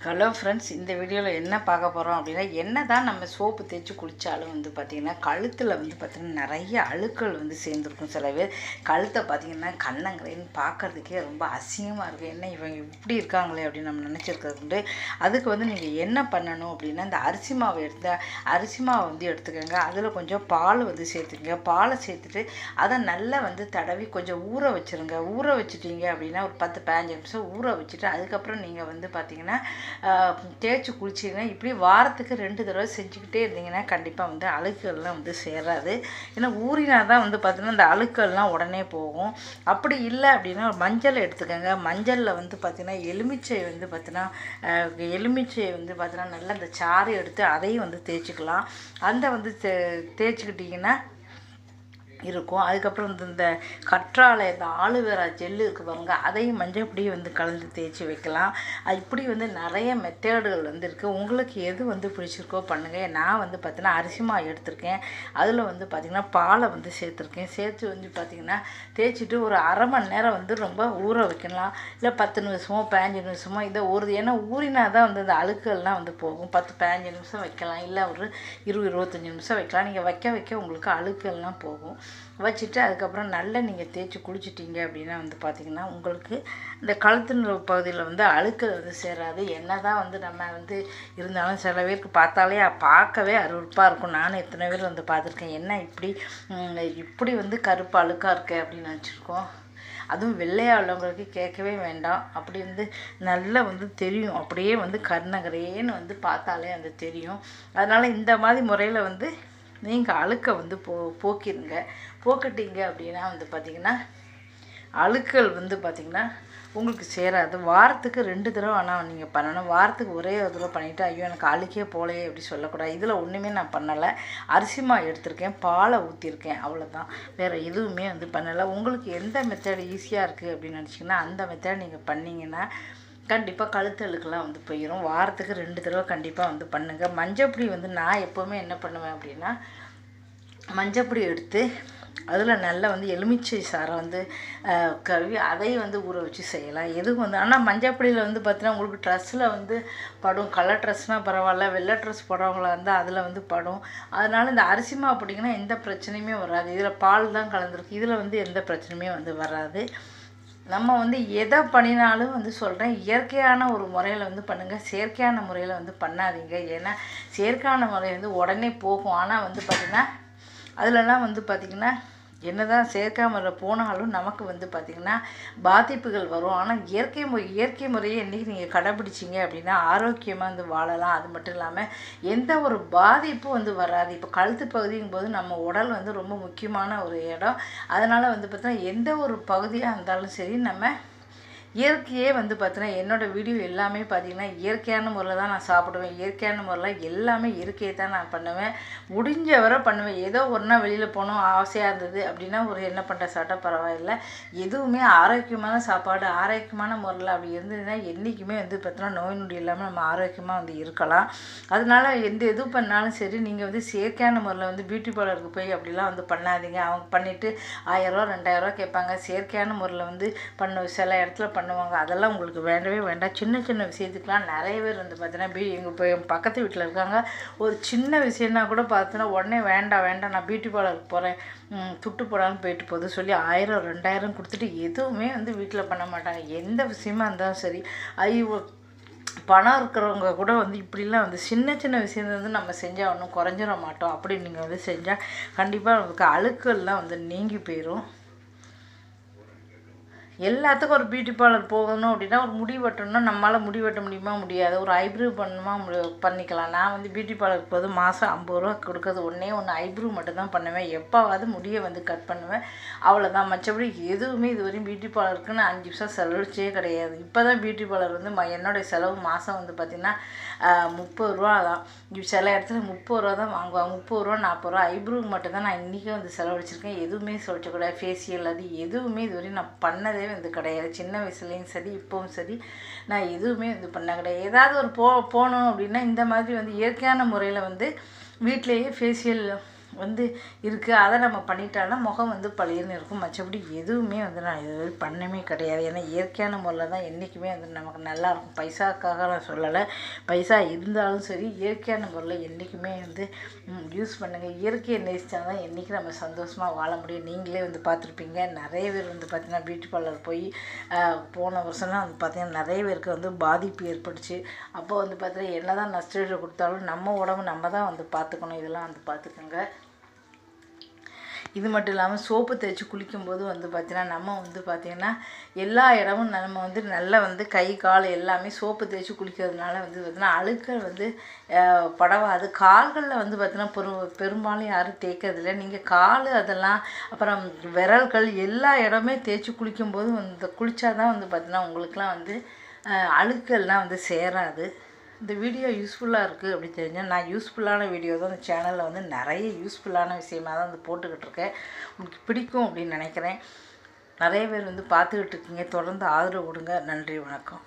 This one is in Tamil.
ஹலோ ஃப்ரெண்ட்ஸ், இந்த வீடியோவில் என்ன பார்க்க போகிறோம் அப்படின்னா, என்ன தான் நம்ம சோப்பு தேய்ச்சி குளித்தாலும் பார்த்திங்கன்னா கழுத்தில் பார்த்திங்கன்னா நிறைய அழுக்கள் சேர்ந்துருக்கும். சில பேர் கழுத்தை பார்த்திங்கன்னா கண்ணங்கரைன்னு பார்க்குறதுக்கே ரொம்ப அசிங்கமாக இருக்குது. என்ன இவங்க இப்படி இருக்காங்களே அப்படின்னு நம்ம நினச்சிருக்கிறது. அதுக்கு நீங்கள் என்ன பண்ணணும் அப்படின்னா, இந்த அரிசி மாவு அரிசி மாவு எடுத்துக்கோங்க. அதில் கொஞ்சம் பால் சேர்த்துக்கங்க. பாலை சேர்த்துட்டு அதை நல்லா தடவி கொஞ்சம் ஊற வச்சுருங்க. ஊற வச்சுட்டீங்க அப்படின்னா ஒரு 10-15 நிமிஷம் ஊற வச்சுட்டு அதுக்கப்புறம் நீங்கள் பார்த்திங்கன்னா தேய்ச்சி குளிச்சிங்கன்னா இப்படி வாரத்துக்கு 2 தடவை செஞ்சுக்கிட்டே இருந்தீங்கன்னா கண்டிப்பாக அழுக்குகள்லாம் சேராது. ஏன்னா ஊறினா தான் பார்த்தீங்கன்னா இந்த அழுக்குகள்லாம் உடனே போகும். அப்படி இல்லை அப்படின்னா மஞ்சள் எடுத்துக்கோங்க. மஞ்சளில் பார்த்திங்கன்னா எலுமிச்சை பார்த்தீங்கன்னா எலுமிச்சையை பார்த்தீங்கன்னா நல்லா இந்த சாறு எடுத்து அதையும் தேய்ச்சிக்கலாம். அந்த தேய்ச்சிக்கிட்டிங்கன்னா இருக்கும். அதுக்கப்புறம் இந்த கற்றாழை, இந்த ஆலுவேரா ஜெல்லு இருக்குது பாருங்கள், அதையும் மஞ்சள் பொடி கலந்து தேய்ச்சி வைக்கலாம். இப்படி நிறைய மெத்தேடுகள் இருக்குது. உங்களுக்கு எது பிடிச்சிருக்கோ பண்ணுங்கள். நான் பார்த்தீங்கன்னா அரிசி மாவு எடுத்திருக்கேன். அதில் பார்த்திங்கன்னா பாலை சேர்த்துருக்கேன். சேர்த்து பார்த்திங்கன்னா தேய்ச்சிட்டு ஒரு அரை மணி நேரம் ரொம்ப ஊற வைக்கலாம். இல்லை 10 நிமிஷமோ 15 நிமிஷமோ இதை ஏன்னா ஊறினா தான் இந்த அழுக்குகள்லாம் போகும். 10-15 நிமிஷம் வைக்கலாம். இல்லை ஒரு 20-25 நிமிஷம் வைக்கலாம். நீங்கள் வைக்க உங்களுக்கு அழுக்குகள்லாம் போகும். வச்சுட்டு அதுக்கப்புறம் நல்லா நீங்கள் தேய்ச்சி குளிச்சிட்டிங்க அப்படின்னா பார்த்திங்கன்னா உங்களுக்கு இந்த கழுத்து பகுதியில் அழுக்கு சேராது. என்ன தான் நம்ம இருந்தாலும் சில பேருக்கு பார்த்தாலே பார்க்கவே அருவருப்பாக இருக்கும். நானும் எத்தனை பேர் பார்த்துருக்கேன். என்ன இப்படி கருப்பு அழுக்காக இருக்கு அப்படின்னு நினச்சிருக்கோம். அதுவும் வெள்ளையாக உள்ளவங்களுக்கு கேட்கவே வேண்டாம். அப்படி நல்லா தெரியும். அப்படியே கருணகரேன்னு பார்த்தாலே தெரியும். அதனால் இந்த மாதிரி முறையில் நீங்கள் அழுக்கை போக்கிடுங்க. போக்கிட்டீங்க அப்படின்னா பார்த்திங்கன்னா அழுக்கள் பார்த்திங்கன்னா உங்களுக்கு சேராது. வாரத்துக்கு 2 தடவை ஆனால் நீங்கள் பண்ணணும். வாரத்துக்கு ஒரே ஒரு தடவை பண்ணிவிட்டு ஐயோ எனக்கு அழுக்கே போலையே அப்படி சொல்லக்கூடாது. இதில் ஒன்றுமே நான் பண்ணலை. அரிசி மாவு எடுத்திருக்கேன், பாலை ஊற்றிருக்கேன், அவ்வளோதான். வேறு எதுவுமே பண்ணலை. உங்களுக்கு எந்த மெத்தட் ஈஸியாக இருக்குது அப்படின்னு நினச்சிங்கன்னா அந்த மெத்தட் நீங்கள் பண்ணிங்கன்னா கண்டிப்பாக கழுத்தழுக்கெல்லாம் போயிடும். வாரத்துக்கு 2 தடவை கண்டிப்பாக பண்ணுங்கள். மஞ்சப்பொடி நான் எப்போவுமே என்ன பண்ணுவேன் அப்படின்னா, மஞ்சப்பொடி எடுத்து அதில் நல்லா எலுமிச்சை சாரை கழுவி அதையும் ஊற வச்சு செய்யலாம். எதுவும் ஆனால் மஞ்சப்பொடியில் பார்த்தீங்கன்னா உங்களுக்கு ட்ரெஸ்ஸில் படும். கலர் ட்ரெஸ்னால் பரவாயில்ல, வெள்ளை ட்ரெஸ் போடுறவங்களா இருந்தால் அதில் படும். அதனால் இந்த அரிசி மாவு போட்டிங்கன்னா எந்த பிரச்சனையுமே வராது. இதில் பால் தான் கலந்துருக்கு. இதில் எந்த பிரச்சனையுமே வராது. நம்ம எதை பண்ணினாலும் சொல்கிறேன், இயற்கையான ஒரு முறையில் பண்ணுங்கள். செயற்கையான முறையில் பண்ணாதீங்க. ஏன்னா செயற்கையான முறை உடனே போகும். ஆனால் பார்த்திங்கன்னா அதிலலாம் பார்த்திங்கன்னா என்ன தான் செயற்கை முறை போனாலும் நமக்கு பார்த்திங்கன்னா பாதிப்புகள் வரும். ஆனால் இயற்கை முறையை என்றைக்கு நீங்கள் கடைப்பிடிச்சிங்க அப்படின்னா ஆரோக்கியமாக வாழலாம். அது மட்டும் இல்லாமல் எந்த ஒரு பாதிப்பும் வராது. இப்போ கழுத்து பகுதிங்கும் போது நம்ம உடல் ரொம்ப முக்கியமான ஒரு இடம். அதனால் பார்த்தீங்கன்னா எந்த ஒரு பகுதியாக இருந்தாலும் சரி நம்ம இயற்கையே பார்த்தீங்கன்னா என்னோடய வீடியோ எல்லாமே பார்த்திங்கன்னா இயற்கையான முறையில் தான் நான் சாப்பிடுவேன். இயற்கையான முறையில் எல்லாமே இயற்கையை தான் நான் பண்ணுவேன். முடிஞ்ச வரை பண்ணுவேன். ஏதோ ஒரு நாள் வெளியில் போகணும் ஆசையாக இருந்தது அப்படின்னா ஒரு என்ன பண்ணுற சாப்பிட்டா பரவாயில்லை. எதுவுமே ஆரோக்கியமான சாப்பாடு ஆரோக்கியமான முறையில் அப்படி இருந்ததுன்னா என்றைக்குமே பார்த்தீங்கன்னா நோய் நொடி இல்லாமல் நம்ம ஆரோக்கியமாக இருக்கலாம். அதனால் எது பண்ணாலும் சரி நீங்கள் செயற்கையான முறையில் பியூட்டி பார்லருக்கு போய் அப்படிலாம் பண்ணாதீங்க. அவங்க பண்ணிவிட்டு 1000 2000 கேட்பாங்க. செயற்கையான முறையில் சில இடத்துல பண்ணுவாங்க. அதெல்லாம் உங்களுக்கு வேண்டவே வேண்டாம். சின்ன சின்ன விஷயத்துக்கெலாம் நிறைய பேர் பார்த்தீங்கன்னா எங்கள் பக்கத்து வீட்டில் இருக்காங்க. ஒரு சின்ன விஷயம்னா கூட பார்த்தீங்கன்னா உடனே வேண்டாம் நான் பியூட்டி பார்லருக்கு போகிறேன், துட்டு போடாமல் போயிட்டு போகுது சொல்லி 1000 2000 கொடுத்துட்டு எதுவுமே வீட்டில் பண்ண மாட்டாங்க. எந்த விஷயமா இருந்தாலும் சரி. ஐயோ பணம் இருக்கிறவங்க கூட இப்படிலாம் சின்ன சின்ன விஷயம் நம்ம செஞ்சால் ஒன்றும் குறைஞ்சிட மாட்டோம். அப்படி நீங்கள் செஞ்சால் கண்டிப்பாக நமக்கு அழுக்கெல்லாம் நீங்கி போயிடும். எல்லாத்துக்கும் ஒரு பியூட்டி பார்லர் போகணும் அப்படின்னா ஒரு முடி வெட்டணும்னா நம்மளால் முடி வெட்ட முடியுமா? முடியாது. ஒரு ஐப்ரூ பண்ணணுமா? பண்ணிக்கலாம். நான் பியூட்டி பார்லருக்கு போது மாதம் 50 ரூபா கொடுக்குறது ஒன்று ஐப்ரூ மட்டும் தான் பண்ணுவேன். எப்போவாவது முடியை கட் பண்ணுவேன், அவ்வளோதான். மற்றபடி எதுவுமே இதுவரையும் பியூட்டி பார்லருக்கு நான் 5 நிமிஷம் செலவழிச்சே கிடையாது. இப்போ தான் பியூட்டி பார்லர் என்னுடைய செலவு மாதம் பார்த்திங்கன்னா 30 ரூபா தான். சில இடத்துல 30 ரூபா தான் வாங்குவாங்க. 30 ரூபா 40 ரூபா. ஐப்ரூக்கு மட்டும் தான் நான் இன்றைக்கும் செலவழிச்சிருக்கேன். எதுவுமே சொல்லக்கூடாது. ஃபேஷியல் அது எதுவுமே இதுவரையும் நான் பண்ணதே கிடையாது. சின்ன வயசுலேயும் சரி இப்போவும் சரி நான் எதுவுமே பண்ண கிடையாது. ஏதாவது ஒரு போகணும் அப்படின்னா இந்த மாதிரி இயற்கையான முறையில் வீட்டிலையே ஃபேஷியல் வந்து இருக்குது. அதை நம்ம பண்ணிட்டோம்னா முகம் வந்து பளிர்னு இருக்கும். மற்றபடி எதுவுமே வந்து நான் இது பண்ணவே கிடையாது. ஏன்னா இயற்கையான முறையில் தான் என்றைக்குமே வந்து நமக்கு நல்லாயிருக்கும். பைசாக்காக நான் சொல்லலை, பைசா இருந்தாலும் சரி இயற்கையான முறையில் என்றைக்குமே வந்து யூஸ் பண்ணுங்கள். இயற்கையை நேசித்தா தான் என்றைக்கும் நம்ம சந்தோஷமாக வாழ முடியும். நீங்களே வந்து பார்த்துருப்பீங்க, நிறைய பேர் வந்து பார்த்திங்கன்னா பியூட்டி பார்லர் போய் போன வருஷம்லாம் வந்து பார்த்திங்கன்னா நிறைய பேருக்கு வந்து பாதிப்பு ஏற்பட்டுச்சு. அப்போ வந்து பார்த்திங்கன்னா என்ன தான் நஷ்டஈடு கொடுத்தாலும் நம்ம உடம்பு நம்ம தான் வந்து பார்த்துக்கணும். இதெல்லாம் வந்து பார்த்துக்கோங்க. இது மட்டும் இல்லாமல் சோப்பு தேய்ச்சி குளிக்கும்போது வந்து பார்த்திங்கன்னா நம்ம வந்து பார்த்திங்கன்னா எல்லா இடமும் நம்ம வந்து நல்லா வந்து கை கால் எல்லாமே சோப்பு தேய்ச்சி குளிக்கிறதுனால வந்து பார்த்திங்கன்னா அழுக்கள் வந்து படவாது. கால்களில் வந்து பார்த்திங்கன்னா பெரும்பாலும் யாரும் தேய்க்கிறதில்ல. நீங்கள் கால் அதெல்லாம் அப்புறம் விரல்கள் எல்லா இடமே தேய்ச்சி குளிக்கும்போது வந்து குளித்தா தான் வந்து பார்த்திங்கன்னா உங்களுக்குலாம் வந்து அழுக்கெல்லாம் வந்து சேராது. இந்த வீடியோ யூஸ்ஃபுல்லாக இருக்குது அப்படி தெரிஞ்சால் நான் யூஸ்ஃபுல்லான வீடியோ தான் இந்த சேனலில் வந்து நிறைய யூஸ்ஃபுல்லான விஷயமாக தான் வந்து போட்டுக்கிட்டு இருக்கேன். உங்களுக்கு பிடிக்கும் அப்படின்னு நினைக்கிறேன். நிறைய பேர் வந்து பார்த்துக்கிட்டு இருக்கீங்க. தொடர்ந்து ஆதரவு கொடுங்க. நன்றி, வணக்கம்.